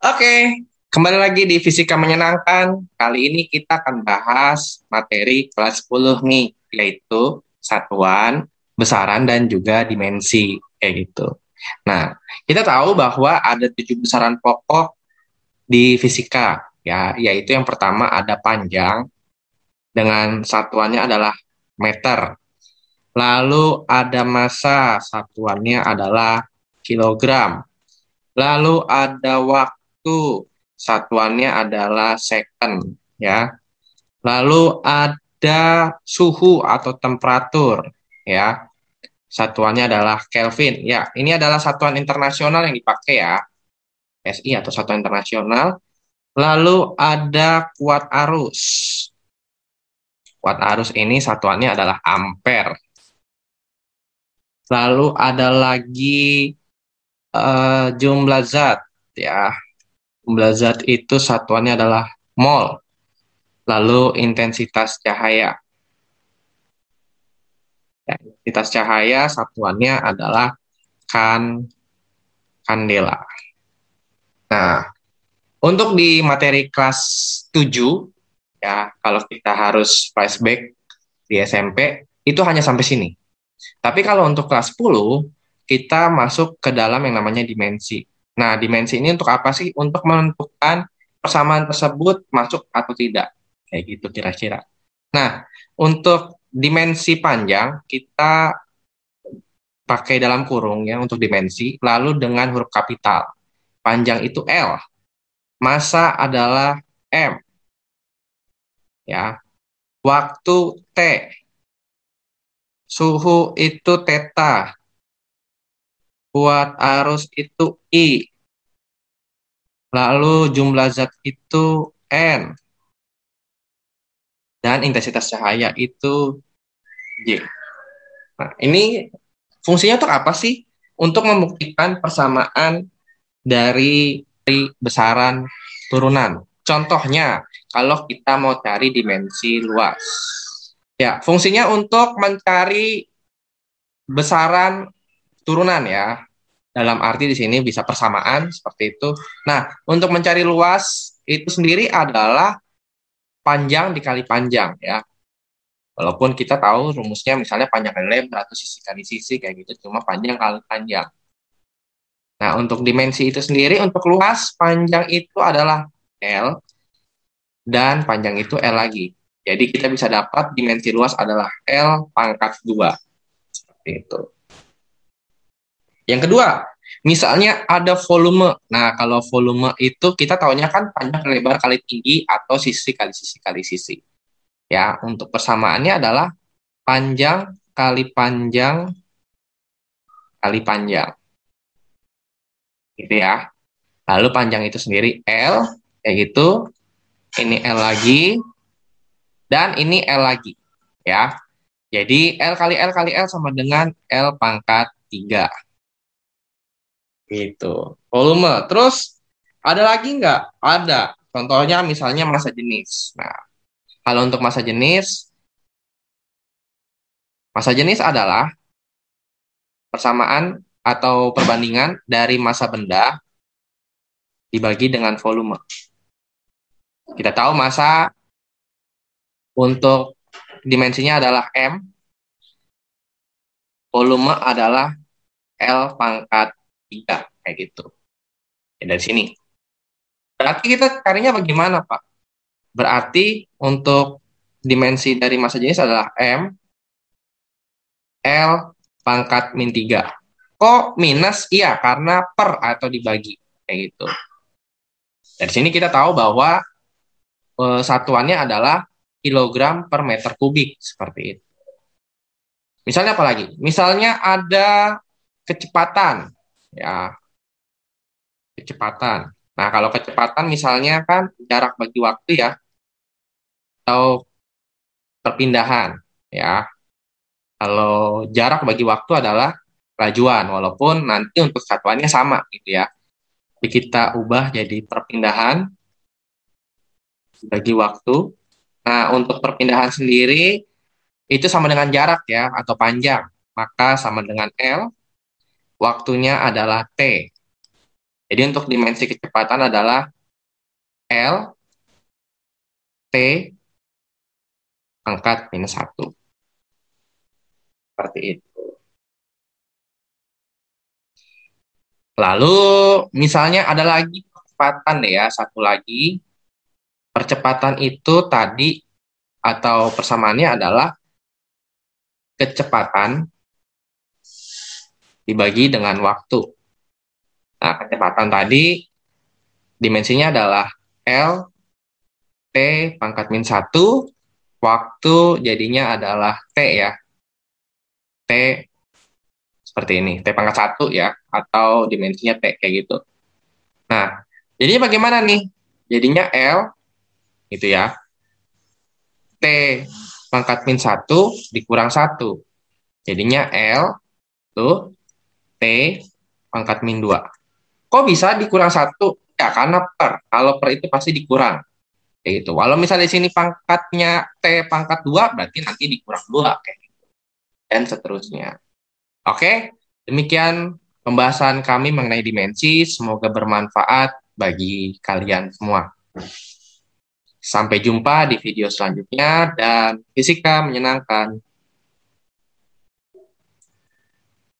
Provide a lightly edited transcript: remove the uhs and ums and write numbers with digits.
Oke, kembali lagi di Fisika Menyenangkan. Kali ini kita akan bahas materi kelas 10 nih, yaitu satuan, besaran, dan juga dimensi. Kayak gitu. Nah, kita tahu bahwa ada 7 besaran pokok di fisika, ya, yaitu yang pertama ada panjang, dengan satuannya adalah meter. Lalu ada massa, satuannya adalah kilogram. Lalu ada waktu, satuannya adalah second, ya. Lalu ada suhu atau temperatur, ya. Satuannya adalah Kelvin. Ya, ini adalah satuan internasional yang dipakai ya, SI atau satuan internasional. Lalu ada kuat arus. Kuat arus ini satuannya adalah ampere. Lalu ada lagi jumlah zat, ya. Jumlah zat itu satuannya adalah mol. Lalu intensitas cahaya. Ya, intensitas cahaya satuannya adalah kandela. Nah, untuk di materi kelas 7, ya, kalau kita harus flashback di SMP, itu hanya sampai sini. Tapi kalau untuk kelas 10, kita masuk ke dalam yang namanya dimensi. Nah, dimensi ini untuk apa sih? Untuk menentukan persamaan tersebut masuk atau tidak. Kayak gitu kira-kira. Nah, untuk dimensi panjang, kita pakai dalam kurung ya untuk dimensi, lalu dengan huruf kapital. Panjang itu L, massa adalah M, ya. Waktu T, suhu itu theta, kuat arus itu I, lalu jumlah zat itu N, dan intensitas cahaya itu J. Nah, ini fungsinya untuk apa sih? Untuk membuktikan persamaan dari besaran turunan. Contohnya, kalau kita mau cari dimensi luas. Ya, fungsinya untuk mencari besaran turunan ya. Dalam arti di sini bisa persamaan seperti itu. Nah, untuk mencari luas itu sendiri adalah panjang dikali panjang ya. Walaupun kita tahu rumusnya misalnya panjang kali lebar atau sisi kali sisi kayak gitu, cuma panjang kali panjang. Nah, untuk dimensi itu sendiri, untuk luas, panjang itu adalah L, dan panjang itu L lagi. Jadi kita bisa dapat dimensi luas adalah L pangkat 2. Seperti itu. Yang kedua, misalnya ada volume. Nah, kalau volume itu kita tahunya kan panjang kali lebar kali tinggi atau sisi kali sisi kali sisi. Ya, untuk persamaannya adalah panjang kali panjang kali panjang. Gitu ya. Lalu panjang itu sendiri L, kayak gitu. Ini L lagi, dan ini L lagi. Ya. Jadi L kali L kali L sama dengan L pangkat 3. Gitu. Volume. Terus ada lagi nggak? Ada. Contohnya misalnya massa jenis. Nah, kalau untuk massa jenis adalah persamaan atau perbandingan dari massa benda dibagi dengan volume. Kita tahu massa untuk dimensinya adalah M, volume adalah L pangkat 3, kayak gitu. Ya, dari sini. Berarti kita carinya bagaimana, Pak? Berarti untuk dimensi dari massa jenis adalah M, L pangkat min 3. Kok minus? Iya, karena per atau dibagi. Kayak gitu. Dari sini kita tahu bahwa satuannya adalah kilogram per meter kubik. Seperti itu. Misalnya apa lagi? Misalnya ada kecepatan. Ya, kecepatan. Nah, kalau kecepatan misalnya kan jarak bagi waktu ya, atau perpindahan. Ya, kalau jarak bagi waktu adalah kelajuan, walaupun nanti untuk satuannya sama gitu ya. Jadi kita ubah jadi perpindahan bagi waktu. Nah, untuk perpindahan sendiri itu sama dengan jarak ya, atau panjang. Maka sama dengan L, waktunya adalah T. Jadi untuk dimensi kecepatan adalah L, T, pangkat minus 1. Seperti itu. Lalu misalnya ada lagi percepatan deh ya, satu lagi. Percepatan itu tadi atau persamaannya adalah kecepatan dibagi dengan waktu. Nah, kecepatan tadi dimensinya adalah L, T pangkat min 1, waktu jadinya adalah T ya. T seperti ini, T pangkat 1 ya, atau dimensinya T kayak gitu. Nah, jadinya bagaimana nih? Jadinya L, gitu ya. T pangkat min 1 dikurang 1. Jadinya L, tuh, T pangkat min 2. Kok bisa dikurang 1? Ya, karena per. Kalau per itu pasti dikurang. Kayak gitu. Walau misalnya di sini pangkatnya T pangkat 2, berarti nanti dikurang 2. Kayak gitu. Dan seterusnya. Oke, demikian pembahasan kami mengenai dimensi. Semoga bermanfaat bagi kalian semua. Sampai jumpa di video selanjutnya dan fisika menyenangkan.